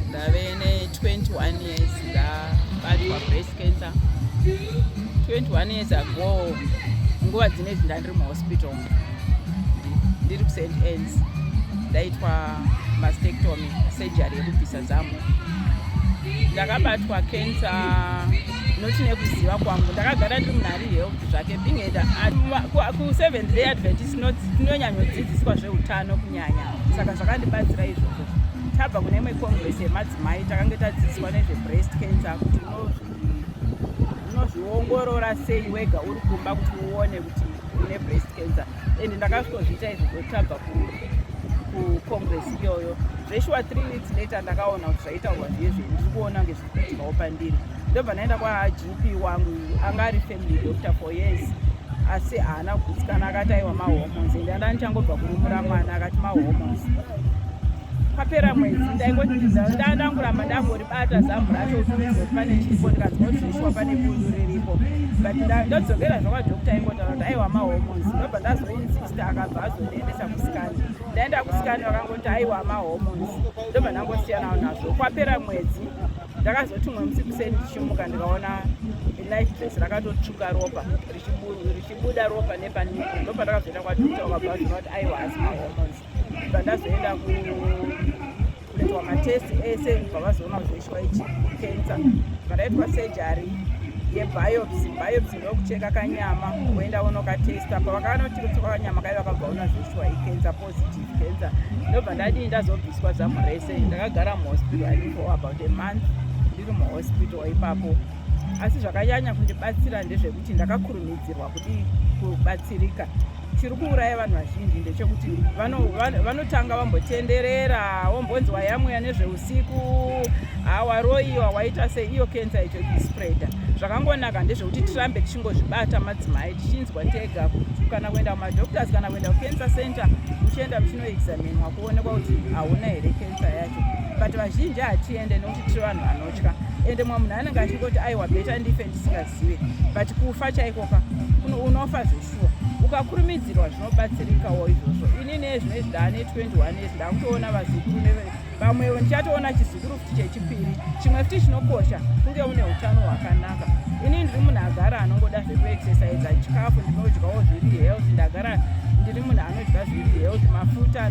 ndave ne-21 years ndabatwa breast cancer. 21 years ago nguva dzinedzi ndandiri muhospital ndiri kuSt Anne's ndaitwa mastectomy, surgery yekubvisa zamu. Ndakabatwa cancer noti nekuziva kwangu. Ndakagara ndiri munhare health zvake bingeda ku7th Day Adventist tinonyanyodzidziswa zveutano kunyanya, saka zvakandibatsira izvozvo. Tabva kune imwe congress yemadzimai takanga tadzidziswa nezvebreast cancer kuti unozviongorora sei wega uri kumba kuti uone kuti une breast cancer, and ndakazvita izvozvo tabva kucongress iyoyo. Zveshuwa 3 weeks later ndakaona kuti zvaitaurwa zvezve ndiri kuona ngezvikuitikawo pandiri. Ndobva ndaenda kwaGP wangu anga ari family doctor for years, asi haana kugutsikana, akati aiwa mahormones, ndanga ndichangobva kurumura mwana, akati mahormones. Papera mwedzi ndangoramba ndangoribata zamu racho kuti pane chiripo, ndikazwa kuti zveshuwa pane bundu riripo, but ndodzokera zvakwadhokta aingotaura kuti aiwa mahormones. Ndobva ndazoinsista, akabva azondiendesa kusikani. Ndaenda kusikani vakangoti aiwa mahormones, ndobva ndangosiyanawo nazvo. Kwapera mwedzi ndakazoti mwe musiku sei ndichimuka ndikaona light dress rakatotsvuka ropa richibuda ropa nepanipo. Ndobva ndakazoenda kwadhokta, wakabva azona kuti aiwa hasi mahormones. Ndazoenda kuitwa matesti ese, pavazoona zveshuwa ichi cancer. Varaitwa surgery yebiopsy ndokucheka kanyama woenda unokatesta. Pavakaanoti kucheka kanyama kai vakabvaona zveshuwa icancer, positive cancer. Ndobva ndazobviswa zamu rese. Ndakagara muhospital for about a month ndiri muhospital ipapo, asi zvakanyanya kundibatsira ndezvekuti ndakakurumidzirwa kuti kubatsirika. Chiri kuuraya vanhu vazhinji ndechekuti vanotanga vambotenderera, wombonzwa yamuya nezveusiku, waroiwa, waita sei, iyo cancer icho chispreader. Zvakangonaka ndezvekuti tirambe tichingozvibata madzimai, tichinzwa tega kana kuenda kumadoctors kana kuenda kucancer center, muchienda muchinoexaminwa kuonekwa kuti hauna here cancer yacho. But vazhinji hatiende nekuti tiri vanhu vanotya, ende mwe munhu anenge achingoti aiwa beta ndife ndisingazive, but kufa chaikoka unofa zveshuwa. Ukakurumidzirwa zvinobatsirikawo izvozvo. Ini nezvinezvi ndaane 21 years ndakutoona vazukuru vamwewo ndichatoona chizukuru futi chechipiri. Chimwe futi chinokosha kunge une utano hwakanaka. Ini ndiri munhu agara anongoda zvekuexercise, chikafu ndinodyawo zviri health, ndagara ndiri munhu anodya zviri health, mafuta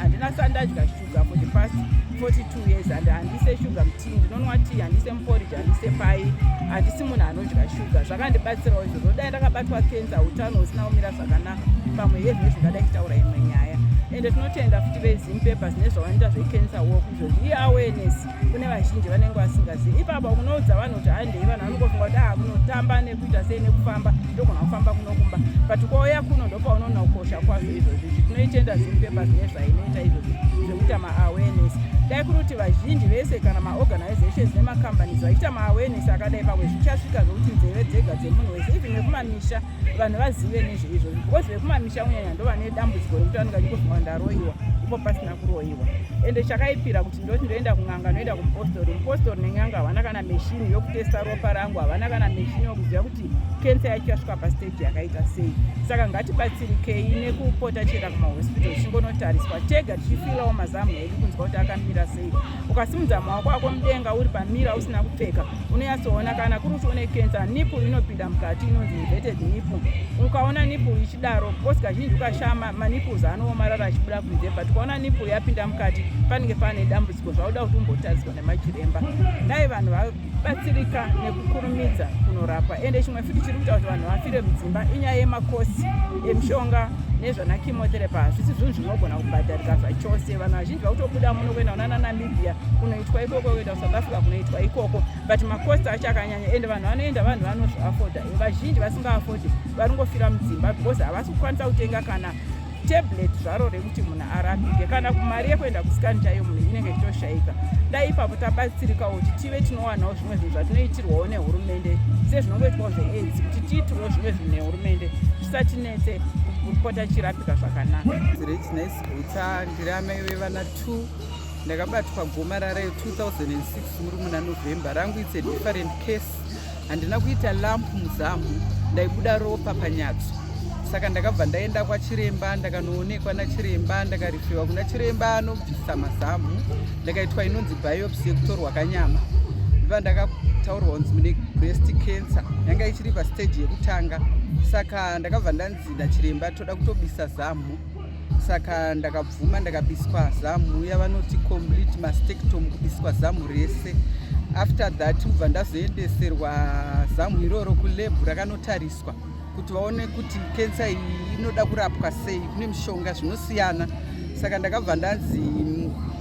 handina sandadya shuga for the past 42 years, and handise shuga mutii, ndinonwa tii, handise muporridge, handise pai, handisi munhu anodya shuga. Zvakandibatsirawo izvozvo. Dai ndakabatwa cancer utano husina kumira zvakanaka, pamwe yezvizvo zvingada kutaura imwe nyaya. Ende tinotenda futi veZimPapers nezvavanoita zvecancer walk izvozvo. Iyi awareness kune vazhinji vanenge vasingazivi. Ipapo kunoudza vanhu kuti handei, vanhu vanongofunga kuti kunotamba nekuita sei nekufamba ndogona kufamba kunokumba, but kwauya kuno ndopaunoona kukosha kwazvo izvozvo. Tinoitenda ZimPapers nezvainoita izvozvo zvekuita ma-awareness. Dai kuri kuti vazhinji vese kana maorganizations nemacompanies vaita ma-awareness akadai, pamwe zvichasvika zvokuti nzeve dzega dzemunhu wese, even vekumamisha vanhu vazive nezveizvozvo, because vekumamisha kunyanya ndo vane dambudziko rekuti vanenge vachingosvika ndaroiwa ipo pasina kuroiwa. Ende chakaipira kuti ndoti ndoenda kun'anga, noenda mupostori nenyanga havana kana meshini yokutesta ropa rangu, havana kana meshini yokuziva kuti cancer yacho yasvika pastage yakaita sei. Saka ngatibatsirikei nekupota tichienda kumahospital tichingonotariswa tega, tichifilawo mazamu edu kunzwa kuti akamira sei. Ukasimudza maoko ako mudenga uri pamira usina kupfeka, unonyatsoona kana kuri kuti une cancer, nipu inopinda mukati inonzi inverted nipu. Ukaona nipu ichidaro, because kazhinji ukashama manipples anoomarara achibuda kunze, but ukaona nipo yapinda mukati panenge pane dambudziko zvauda kuti umbotariswa nemachiremba. Dai vanhu vabatsirika nekukurumidza kunorapwa. Ende chimwe futi chiri kuita kuti vanhu vafire mudzimba inyaya yemakosi emishonga nezvana chemotherapy. Hazvisi zvinhu zvinogona kubhadharika zvachose. Vanhu vazhinji vakutobuda muno kuenda kuna Namibia kunoitwa ikoko, kuenda kuSouth Africa kunoitwa ikoko, but makosi acho akanyanya ende vanhu vanoenda vanhu vanozviafoda. Vazhinji vasingaafodi varingofira mudzimba because havasi kukwanisa kutenga kana tablet zvaro rekuti munhu arapike, kana mari yekuenda kusikani chaiyo munhu inenge ichitoshaika. Dai ipapo tabatsirikawo kuti tive tinowanawo zvimwe zvinhu zvatinoitirwawo nehurumende sezvinongoitwawo zveAIDS, kuti tiitirwo zvimwe zvinhu nehurumende zvisatinetse kupota chirapika zvakanaka. Zvichinaisigutsa ndiri amai vevana 2. Ndakabatwa gomarara 2006 muri muna November. Rangu it's a different case. Handina kuita lampu muzamu, ndaibuda ropa panyatso. Saka ndakabva ndaenda kwachiremba, ndakanoonekwa nachiremba, ndakarifirwa kuna chiremba anobvisa mazamu, ndakaitwa inonzi biopsy yekutorwa kanyama. Ndibva ndakataurirwa kunzi mune breast cancer, yanga ichiri pastage yekutanga. Saka ndakabva ndanzi nachiremba toda kutobisa zamu. Saka ndakabvuma ndakabiswa zamu yavanoti complete mastectomy, kubiswa zamu rese. After that mubva ndazoendeserwa zamu iroro kulab rakanotariswa kuti vaone kuti kensa iyi inoda kurapwa sei, kune mishonga zvinosiyana. Saka ndakabva ndanzi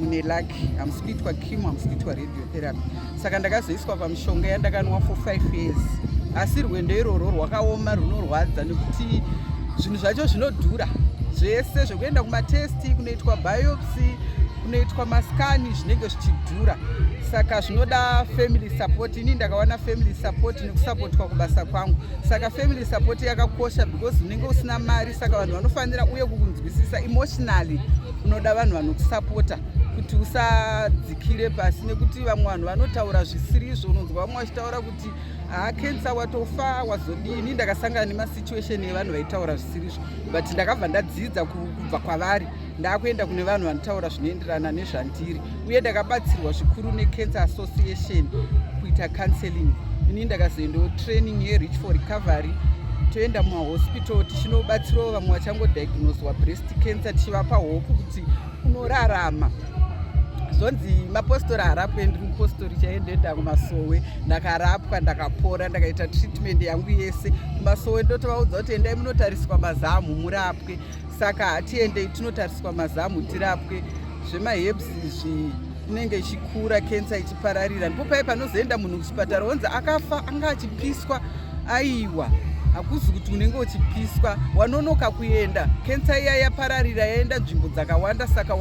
mune lucky, hamusi kuitwa chemo, hamusi kuitwa radiotherapy. Saka ndakazoiswa pamishonga yandakanwa for 5 years. Asi rwendo iroro rwakaoma, runorwadza nekuti zvinhu zvacho zvinodhura. Zvese zvekuenda kumatesti, kunoitwa biopsy, kunoitwa maskani zvinenge zvichidhura. Saka zvinoda family support. Ini ndakawana family support nekusupportwa kubasa kwangu. Saka family support yakakosha because unenge usina mari, saka vanhu vanofanira uye kukunzwisisa emotionally. Unoda vanhu vanokusupporta kuti usadzikire pasi, nekuti vamwe vanhu vanotaura zvisirizvo. Unonzwa vamwe vachitaura kuti cancer watofa wazodini. Ndakasangana nemasituation yevanhu vaitaura zvisirizvo, but ndakabva ndadzidza kubva kwavari, ndakuenda kune vanhu vanotaura zvinoenderana nezvandiri, uye ndakabatsirwa zvikuru neCancer Association kuita counseling. Ini ndakazoendawo training yeReach for Recovery, toenda mumahospital tichinobatsirawo vamwe vachangodaiagnoswa breast cancer, tichivapa hope kuti unorarama. Zonzi mapostori harapwe, ndiri mupostori chaendoenda kumasowe, ndakarapwa ndakapora, ndakaita treatment yangu yese. Kumasowe ndotovaudza kuti endai munotariswa mazamu murapwe. Saka hatiendei tinotariswa mazamu tirapwe. Zvemaherbs izvi inenge ichikura, kensa ichipararira. Ndipo pai panozoenda munhu kuchipatara onzi akafa, anga achipiswa. Aiwa, hakuzi kuti unenge uchipiswa, wanonoka kuenda. Kensa iya yapararira yaenda nzvimbo dzakawanda, saka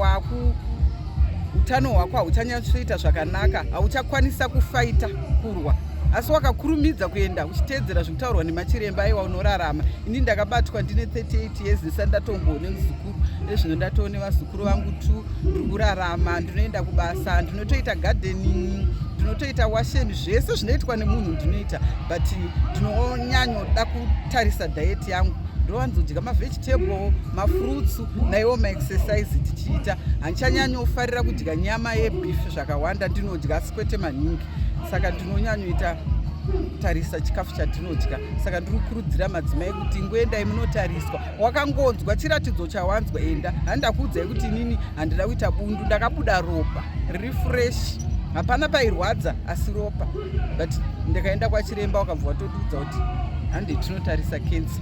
utano hwako hauchanyatsoita zvakanaka, hauchakwanisa kufaita kurwa. Asi wakakurumidza kuenda uchiteedzera zvekutaurwa nemachiremba, aiwa unorarama. Ini ndakabatwa ndine 38 years ndisati ndatomboone muzukuru. Nezvino ndatoone vazukuru vangu 2, ndiri kurarama, ndinoenda kubasa, ndinotoita gardening, ndinotoita washeni, zvese zvinoitwa nemunhu ndinoita, but ndinonyanyoda kutarisa diet yangu. Ndovanzodya mavegetable, mafruits, naiwo maexercise tichiita. Handichanyanyofarira kudya nyama yebeef zvakawanda, ndinodya asi kwete maningi. Saka ndinonyanyoita tarisa chikafu chandinodya. Saka ndiri kukurudzira madzimai kuti ngoendai munotariswa. Wakangonzwa chiratidzo chawanzwa, enda. Handakuudzai kuti inini handida kuita bundu, ndakabuda ropa riri fresh, hapana pairwadza asi ropa. But ndikaenda kwachiremba wakabva watotiudza kuti handei tinotarisa cancer.